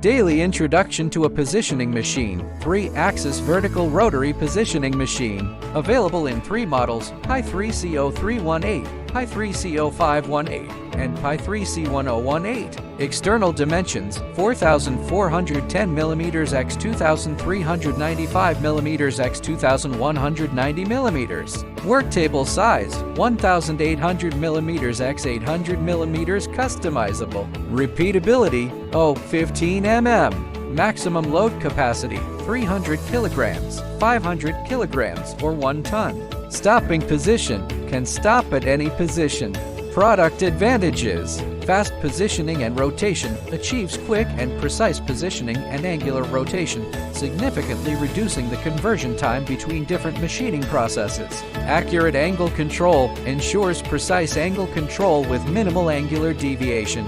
Daily introduction to a positioning machine, 3-axis vertical rotary positioning machine. Available in 3 models, Pi3CO318, Pi3CO518, and Pi3C1018. External dimensions, 4,410 mm x 2,395 mm x 2,190 mm. Work table size, 1,800 mm x 800 mm customizable. Repeatability, 15 mm. Maximum load capacity, 300 kilograms, 500 kilograms, or 1 ton. Stopping position, can stop at any position. Product advantages: fast positioning and rotation, achieves quick and precise positioning and angular rotation, significantly reducing the conversion time between different machining processes. Accurate angle control, ensures precise angle control with minimal angular deviation.